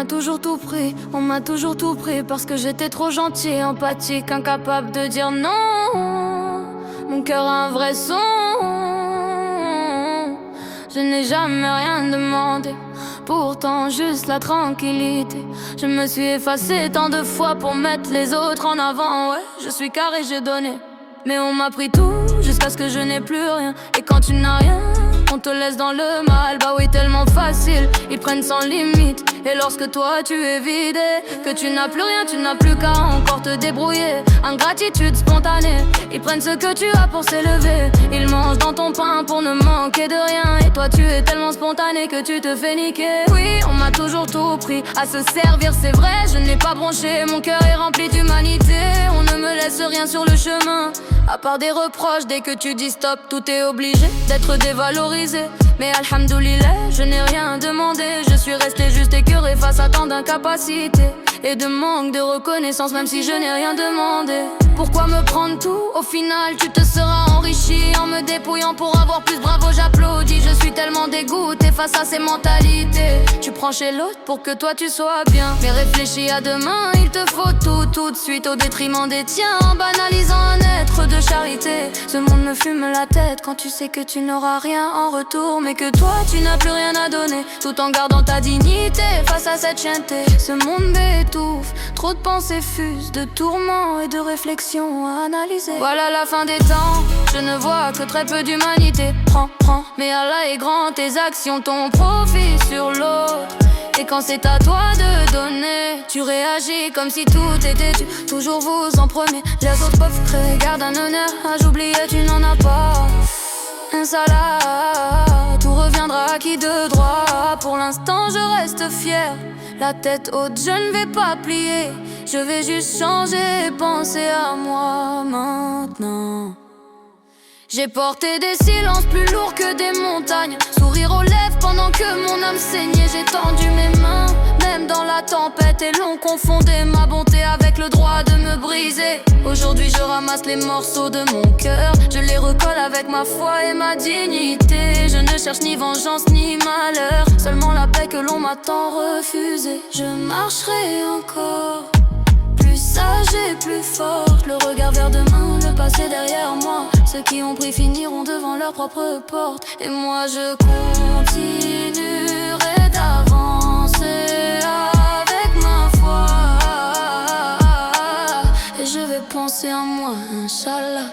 m'a toujours tout pris, on m'a toujours tout pris parce que j'étais trop gentil, empathique, incapable de dire non. Mon cœur a un vrai son. Je n'ai jamais rien demandé, pourtant juste la tranquillité. Je me suis effacée tant de fois pour mettre les autres en avant. Ouais, je suis carré, j'ai donné, mais on m'a pris tout jusqu'à ce que je n'ai plus rien. Et quand tu n'as rien, on te laisse dans le mal. Bah oui, tellement facile, ils prennent sans limite. Et lorsque toi tu es vidé, que tu n'as plus rien, tu n'as plus qu'à encore te débrouiller. Ingratitude spontanée, ils prennent ce que tu as pour s'élever. Ils mangent dans ton pain pour ne manquer de rien. Et toi tu es tellement spontané que tu te fais niquer. Oui, on m'a toujours tout pris, à se servir c'est vrai, je n'ai pas bronché. Mon cœur est rempli d'humanité, on ne me laisse rien sur le chemin. À part des reproches, dès que tu dis stop, tout est obligé d'être dévalorisé. Mais alhamdoulilah, je n'ai rien demandé. Je suis resté juste écœuré face à tant d'incapacités et de manque de reconnaissance, même si je n'ai rien demandé. Pourquoi me prendre tout? Au final, tu te seras enrichi en me dépouillant pour avoir plus. Bravo, j'applaudis. Je suis tellement dégoûté face à ces mentalités. Tu prends chez l'autre pour que toi tu sois bien, mais réfléchis à demain, il te faut tout de suite au détriment des tiens, en banalisant un être de charité. Ce monde me fume la tête quand tu sais que tu n'auras rien en retour, mais que toi tu n'as plus rien à donner, tout en gardant ta dignité face à cette chienté. Ce monde m'étouffe, trop de pensées fusent, de tourments et de réflexions à analyser. Voilà la fin des temps, je ne vois que très peu d'humanité. Prends, mais Allah est grand, tes actions, ton profit sur l'autre. Et quand c'est à toi de donner, tu réagis comme si tout était dû. Toujours vous en premier, les autres peuvent créer, garde un honneur. Ah, j'oubliais, tu n'en as pas. Inch'Allah, tout reviendra acquis de droit. Pour l'instant, je reste fier, la tête haute, je ne vais pas plier. Je vais juste changer et penser à moi maintenant. J'ai porté des silences plus lourds que des montagnes, sourire aux lèvres pendant que mon âme saignait. J'ai tendu mes mains, même dans la tempête, et l'on confondait ma bonté avec le droit de me briser. Aujourd'hui je ramasse les morceaux de mon cœur, je les recolle avec ma foi et ma dignité. Je ne cherche ni vengeance ni malheur, seulement la paix que l'on m'a tant refusée. Je marcherai encore, plus sage et plus forte, le regard vers demain, le passé derrière moi. Ceux qui ont pris finiront devant leur propre porte, et moi je continuerai d'avancer avec ma foi. Et je vais penser à moi, Inch'Allah.